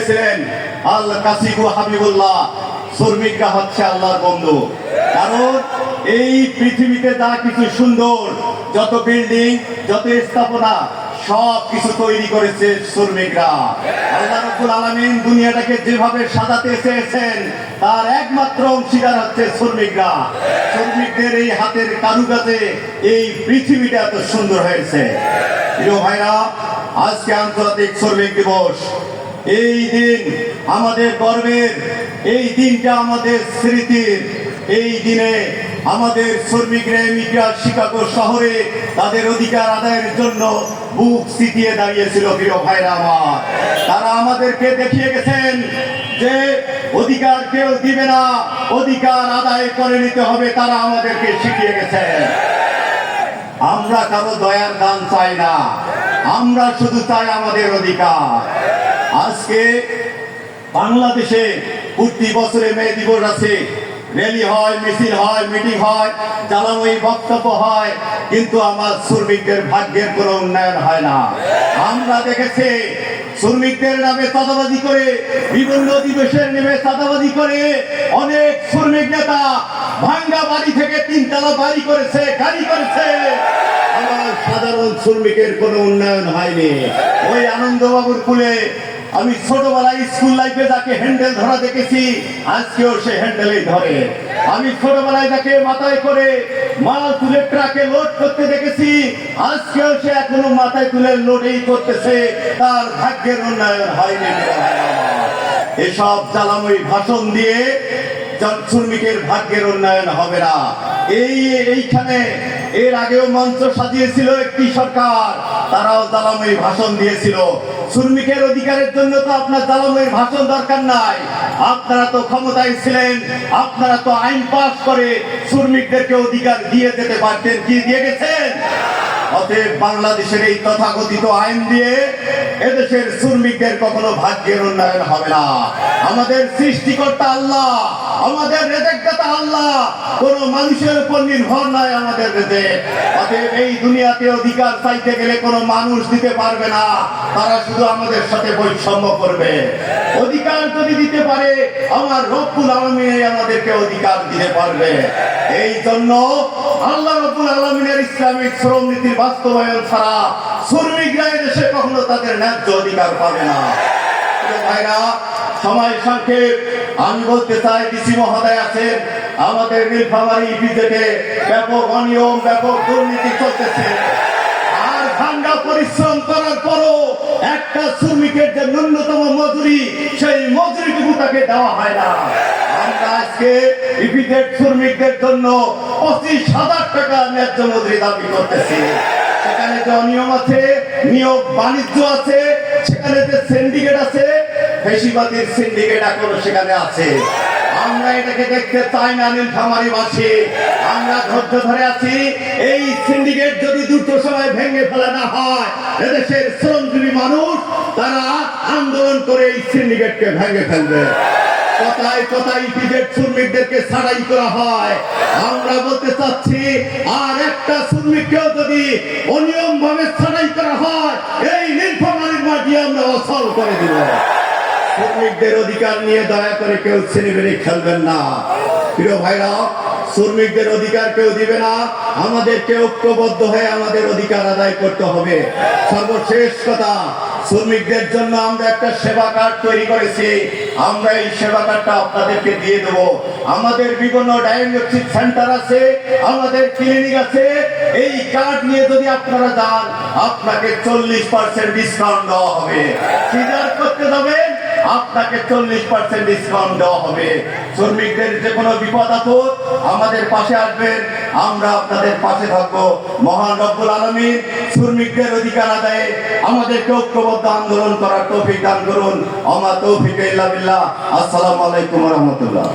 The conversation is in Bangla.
লিখেছিলেন আল কাসিবু হাবিবুল্লাহ, শ্রমিকরা হচ্ছে আল্লাহর বন্ধু। কারণ এই পৃথিবীতে যা কিছু সুন্দর, যত বিল্ডিং, যত স্থাপনা, সব কিছু তৈরি করেছে শ্রমিকরা। আল্লাহ রাব্বুল আলামিন দুনিয়াটাকে যেভাবে সাজাতে চেয়েছেন তার একমাত্র অংশীদার হচ্ছে শ্রমিকরা। শ্রমিকদের এই হাতের কারুকাজে এই পৃথিবীটা এত সুন্দর হয়েছে। প্রিয় ভাইরা, আজকে আন্তর্জাতিক শ্রমিক দিবস। এই দিন আমাদের গর্বের, এই দিনটা আমাদের স্মৃতির। এই দিনে আমাদের শ্রমিকরা আমেরিকার শিকাগো শহরে তাদের অধিকার আদায়ের জন্য বুক চিতিয়ে দাঁড়িয়েছিল। প্রিয় ভাইরা আমার, তারা আমাদেরকে দেখিয়ে গেছেন যে অধিকার কেউ দিবে না, অধিকার আদায় করে নিতে হবে। তারা আমাদেরকে শিখিয়ে গেছেন। আমরা কারো দয়ার দান চাই না, আমরা শুধু চাই আমাদের অধিকার। আজকে বাংলাদেশে প্রতি বছরে মে দিবস আছে, র্যালি হয়, মিছিল হয়, মিটিং হয়, জ্বালাময়ী বক্তব্য হয়, কিন্তু আমার শ্রমিকদের ভাগ্যের কোনো উন্নয়ন হয় না। আমরা দেখেছি শ্রমিকদের নামে চাঁদাবাজি করে, বিভিন্ন দিবসের নামে চাঁদাবাজি করে অনেক শ্রমিক নেতা ভাঙ্গা বাড়ি থেকে তিনতলা বাড়ি করেছে, গাড়ি করেছে। আমার সাধারণ শ্রমিকের কোনো উন্নয়ন হয়নি। ওই আনন্দবাবুর কুলে আমি ছোটবেলায় স্কুল লাইফে যাকে হ্যান্ডেল ধরা দেখেছি, আজকেও সে হ্যান্ডেলেই ধরে। আমি ছোটবেলায় যাকে মাথায় করে মাল তুলে ট্রাকে লোড করতে দেখেছি, আজকেও সে এখনো মাথায় তুলে লোডেই করতেছে। তার ভাগ্যের উন্নয়ন হয়নি। এসব জ্বালাময়ী ভাষণ দিয়ে শ্রমিকের ভাগ্যের উন্নয়ন হবে না। এইখানে এর আগেও মঞ্চ সাজিয়েছিল একটি সরকার, তারাও জ্বালাময়ী ভাষণ দিয়েছিল। শ্রমিকের অধিকারের জন্য তো আপনার জ্বালাময়ী ভাষণ দরকার নাই। আপনারা তো ক্ষমতায় ছিলেন, আপনারা তো আইন পাস করে শ্রমিকদেরকে অধিকার দিয়ে যেতে পারতেন। কি দিয়ে গেছেন? অতএব বাংলাদেশের এই তথাকথিত আইন দিয়ে এদেশের শ্রমিকদের কখনো ভাগ্যের উন্নয়ন হবে না। আমাদের সৃষ্টিকর্তা আল্লাহ, আমাদের রেজেকদাতা আল্লাহ, কোন মানুষের উপর নির্ভর নয় আমাদের রেজেক। অতএব এই দুনিয়াতে অধিকার চাইতে গেলে কোনো মানুষ দিতে পারবে না, তারা শুধু আমাদের সাথে বৈষম্য করবে। অধিকার যদি দিতে পারে আমার রব্বুল আলামিন আমাদেরকে অধিকার দিতে পারবে। এই জন্য আল্লাহ রব্বুল আলামিনের ইসলামিক শ্রম নীতির বাস্তবায়ন ছাড়া শ্রমিকরা দেশে কখনো তাদের ন্যায্য অধিকার পাবে না। ভাইরা, সময় সংক্ষেপ, আমি বলতে চাই ডিসি মহোদয় আছেন, আমাদের নীলফামারী ইপিজেডে ব্যাপক অনিয়ম, ব্যাপক দুর্নীতি চলতেছে। আর ভাঙ্গা পরিশ্রম করার পরও একটা শ্রমিকের যে ন্যূনতম মজুরি, সেই মজুরিটুকু তাকে দেওয়া হয় না। আমরা আজকে ইপিজেড শ্রমিকদের জন্য 25,000 টাকা ন্যায্য মজুরি দাবি করতেছি। সেখানে যে অনিয়ম আছে, নিয়োগ বাণিজ্য আছে, সেখানে যে সিন্ডিকেট আছে, ফেসিবাদীর সিন্ডিকেট এখনো সেখানে আছে। আমরা এটাকে দেখতে চাই না নীলফামারীবাসী। আমরা ধৈর্য ধরে আছি। এই সিন্ডিকেট যদি দ্রুত সময় ভেঙে ফেলা না হয়, এদেশের শ্রমজীবী মানুষ তারা আন্দোলন করে এই সিন্ডিকেটকে ভেঙে ফেলবে। কথায় কথায় ইপিজেড শ্রমিকদেরকে ছাড়াই করা হয়। আমরা বলতে চাচ্ছি, আর একটা শ্রমিককেও যদি অনিয়ম ভাবে ছাড়াই করা হয়, এই নীলফামারীর মাটি আমরা অচল করে দিব। শ্রমিকদের অধিকার নিয়ে দয়া করে কেউ ছেলেবেলে খেলবেন না। প্রিয় ভাইরা, শ্রমিকদের অধিকার কেউ দিবে না, আমাদেরকে ঐক্যবদ্ধ হয়ে আমাদের অধিকার আদায় করতে হবে। সর্বশেষ কথা, শ্রমিকদের জন্য আমরা একটা সেবা কার্ড তৈরি করেছি। আমরা এই সেবা কার্ডটা আপনাদেরকে দিয়ে দেব। আমাদের বিভিন্ন ডায়াগনস্টিক সেন্টার আছে, আমাদের ক্লিনিক আছে। এই কার্ড নিয়ে যদি আপনারা যান, আপনাকে 40% ডিসকাউন্ট দেওয়া হবে। সিজার করতে যাবেন, আপনাকে 40% ডিসকাউন্ট দেওয়া হবে। শ্রমিকদের যে কোনো বিপদ আপদ আমাদের পাশে আসবেন, আমরা আপনাদের পাশে থাকবো। মহান রব্বুল আলামিন শ্রমিকদের অধিকার আদায়ে আমাদেরকে ঐক্যবদ্ধ আন্দোলন করার তৌফিক দান করুন। আমা তৌফিক ইল্লা বিল্লাহ। আসসালামু আলাইকুম ওয়া রাহমাতুল্লাহ।